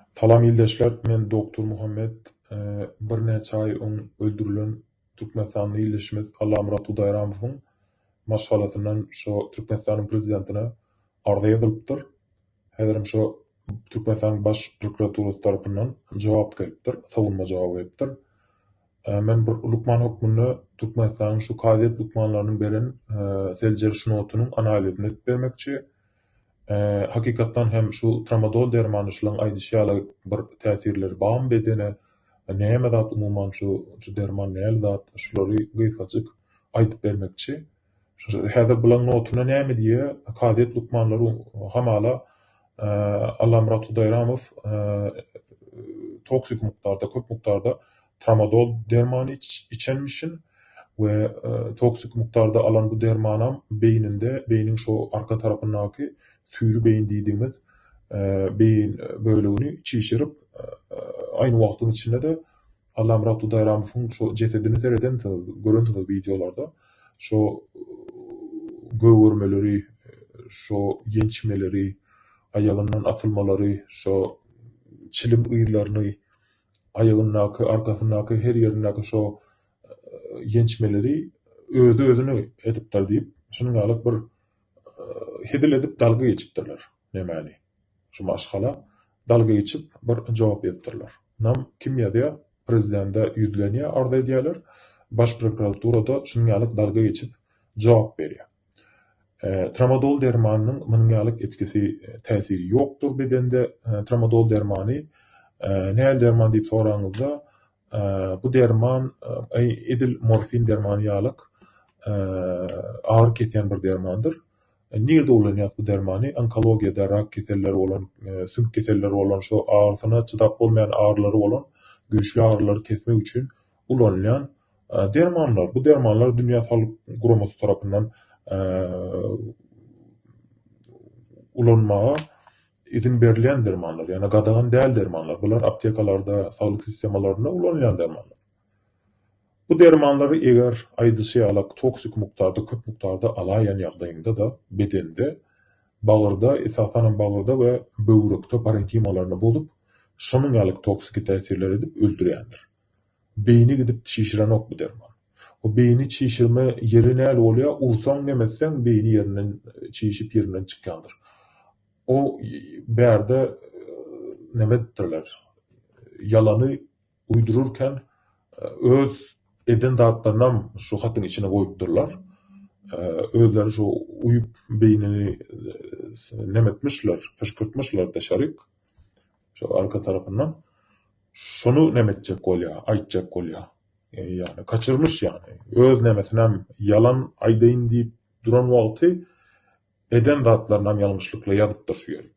Salam ildeşler, men Doktor Muhammed. Bir näçe aý öň öldürilen Türkmenistanyň illeşmez Allamurat Udayramowyň maşgalatyndan şo Türkmenistanyň prezidentine arza ýazylypdyr. Häzirim şo Türkmenistanyň baş prokuraturasy tarapyndan jogap gelipdir, sowunma jogaby gelipdir. Men bir Lukman hukmyny Türkmenistanyň şu kadet lukmanlarynyň beren seljer şunotunyň analizini etip bermekçi. Hakykatdan hem şu tramadol dermanyşylygyň aýdyşýaly bir täsirleri bagam bedene näme zat umumyň şu derman näme zat şulary gysgaçyk aýdyp bermekçi. Häzir bulan notuny näme diýe kadet lukmanlary hamala Allamurat Udayramow toksik mukdarda, köp mukdarda tramadol dermany içenmişin we toksik mukdarda alan bu dermanam beýninde, beýniň şu arka tarapyndaky sürü beyin diýdiňiz beyin bölügini çiğişirip aynı wagtyň içinde de Allamurat Udayramowyň şu cesedini sereden görüntüli videolarda şu göwürmeleri, şu ýençmeleri, ayagyndan asylmalary, şu çilim ýyllaryny, ayagyndaky, arkasyndaky, her ýerindäki şu ýençmeleri özüni edipdir diýip, şunuň galyk bir hedil edip dalga geçipdirler. Nämäli? Şu maşgala dalga geçip bir jogap beripdirler. Nam kim ýa-da prezidente ýüzlenýär, arza edýärler. Baş prokuraturada şunuň galyk dalga geçip jogap berýär. Tramadol dermanynyň munyň galyk etkisi, täsiri ýokdur bedende. Tramadol dermany näme derman diýip soraňyzda bu derman edil morfin dermany ýalyk agyr kesýän bir dermandyr. Nirde ulanýar bu dermany? Onkologiýada rak keselleri olan, sünk keselleri olan, şu ağrısyna çydap bolmayan ağrıları olan, güýçli ağrıları kesmek üçin ulanýan dermanlar. Bu dermanlar Dünya Sağlyk Guramasy tarapyndan ulanmaga izin berilen dermanlar, ýani gadagan däl dermanlar. Bular aptekalarda, saglyk sistemalarynda ulanýan dermanlar. Bu dermanları eger aýdyşýaly toksik mukdarda, köp mukdarda alaýan ýagdaýynda da bedende, bagyrda, esasan bagyrda we böwrekde parenkimalarynda bolup, şonuň galyk toksik täsirler edip öldürýändir. Beýni gidip çiğişiren ok bu derman. O beýni çiğişirme ýeri näle bolýar? Ursaň demezseň beýni ýerinden çiğişip ýerinden çykýandyr. O berde näme diýerler? Ýalany uýdururken öz eden dağıtlarından şu hattın içine koyupdurlar. Özleri şu uyup beynini nemetmişler, fışkırtmışlar dışarık. Şu arka tarafından. Şunu nemetecek olya, aytacak olya. Yani kaçırmış yani. Öz nemesinem yalan aydayın deyip duran vakti eden dağıtlarından yanlışlıkla yazıptır şu yerik.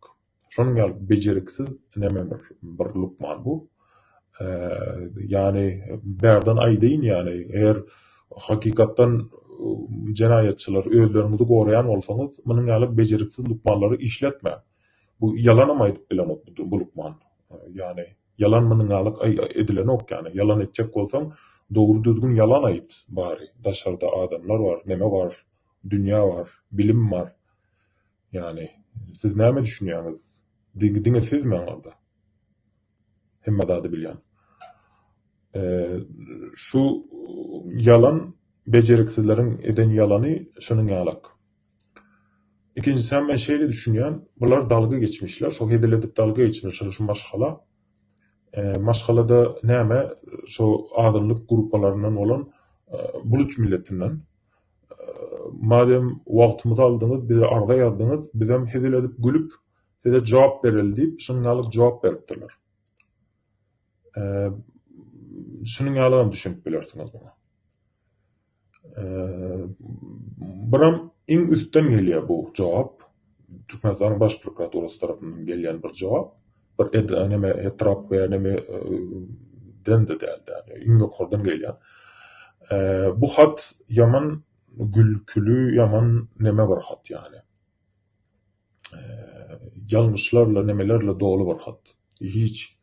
Şunun gelip beceriksiz neme bir lukman bu. Yani berdan aýdyn yani eğer hakykatdan jenayetçiler özlerini gorayan bolsaňyz munyň galyp beceriksiz lukmanlary işletme. Bu ýalan aýdyp bilen bu lukman. Yani ýalan munyň galyk edilen ok yani ýalan etjek bolsaň dogry düzgün ýalan aýt bari. Daşarda adamlar var, neme var, dünýä var, bilim var. Yani siz näme düşünýäňiz? Diňe siz meňarda. Hemme zady bilýän. Şu yalan beceriksizlerin eden yalanı şunun ýalyk. İkincisi hem ben şeyle düşünýän, bular dalga geçmişler, şu hedil edip dalga geçmişler şu maşgala. Maşgalada näme şu azınlyk gruplarından olan buluç milletinden madem wagtymyzy aldyňyz, bize arza ýazdyňyz, bizem hedil edip gülüp size jogap berildi diýip şunun ýalyk jogap beripdirler. Şunun ýalygyny düşünip bilersiňiz buna. Biram iň üstten gelýär bu jogap. Türkmenistanyň baş prokuraturasy tarapyndan gelýän bir jogap. Bir näme etrap we näme dende däldi. Iň ýokardan gelýän. Bu hat ýaman gülkülü, ýaman näme bir hat yani. Ýalňyşlarla, nemelerle dolu bir hat. Hiç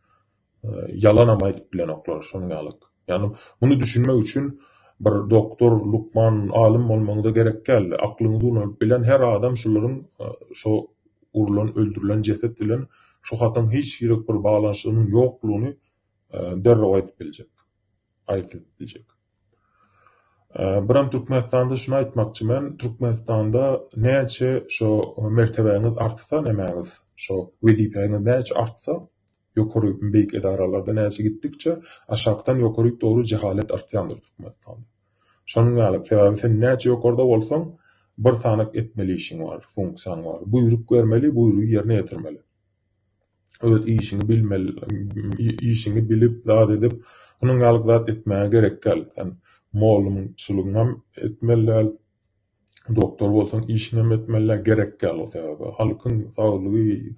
yalan aýdyp bilen oklar şonuň ýalyk. Yani bunu düşünmek üçin bir doktor, lukman, alim bolmagyda gerek geldi. Aklyňyzy bilen her adam şolaryň şu urulan, öldürülen ceset bilen şu hatyň hiç girek bir baglanyşynyň ýoklugyny derrew aýdyp biljek. Aýdyp biljek. Biram Türkmenistanda şunu aýtmakçymyn, Türkmenistanda näçe şo mertebeňiz artsa, nemäňiz şo wezipeňiz näçe artsa, ýokary beýik edaralarda näçe gitdikçe aşagdan ýokary doğru cehalet artýandyr Türkmenistanda. Şonuň ýaly sebäbi sen näçe ýokarda bolsaň, bir sanak etmeli işiň bar, funksiýaň bar. Buýruk bermeli, buýrugy ýerine ýetirmeli. Öz işini bilmeli, işini bilip, zat edip, onuň ýaly zat etmäge gerek gel. Sen molumçylygyňam etmeli, doktor bolsaň işiňem etmeli, gerek gel o sebäbi. Halkyň saglygy,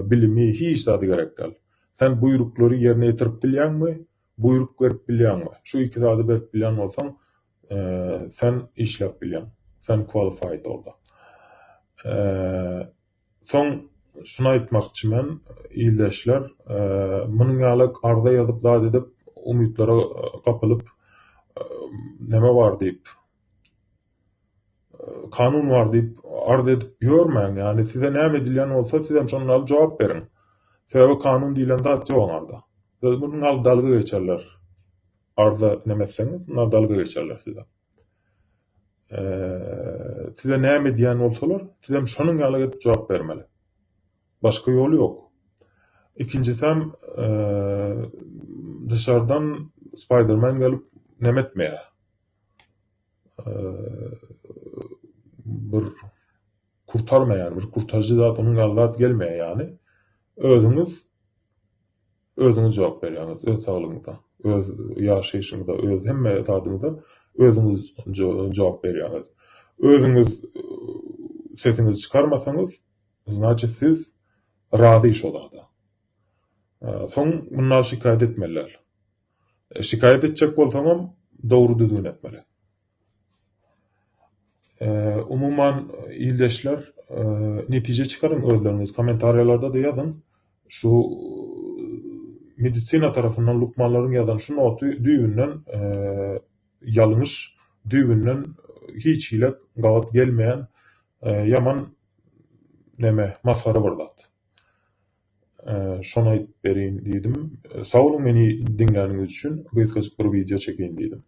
bilimi hiç zady gerek gel. Sen buýruklary ýerine ýetirip bilýärmi, buýruk berip bilýärmi? Şu iki zady berip bilýän bolsaň, sen işläp bilýän. Sen qualified orada. Soň şunu aýtmakçymyn, ildeşler, munyň ýaly arda ýazyp zat edip, umytlara kapylyp, neme bar diýip, kanun bar diýip arda edip ýörmäň. Ýani size näme edilýän bolsa, siz hem şonuň alyp jogap beriň. Sebäbi kanun diýilen zat ýok arda. Munyň alyp dalga geçerler. Arda nemesseňiz, munyň dalga geçerler size. Size näme diýen bolsalar, siz hem şonuň ýaly edip jogap bermeli. Başka ýoly ýok. İkincisi hem dışardan Spider-Man gelip nemetmeýär. Bir kurtarmaýar, bir kurtarjy zat onuň ýaly gelmeýär ýani. Özüňiz jogap berýäňiz, öz saglygyňyza, öz ýaşaýyşyňyza, öz hemme tadyňyza özüňiz jogap berýäňiz. Özüňiz sesiňizi çykarmasaňyz, znaçy siz razy iş olada. Soň bunlar şikayet etmeliler. Şikayet etjek bolsaňam dogry düzgün etmeli. Umuman ildeşler, netije çykaryň özleriňiz kommentariýalarda da ýazyn. Şu medisina tarapyndan lukmanlaryň ýazan şu noty düýbünden ýalňyş, düýbünden hiç hilek gawat gelmeýän ýaman neme masara bir zat. Şonu aýdyp berýin diýdim. Sag bolun meni dinläniňiz üçin. Gysgaçyk bir video çekeýin diýdim.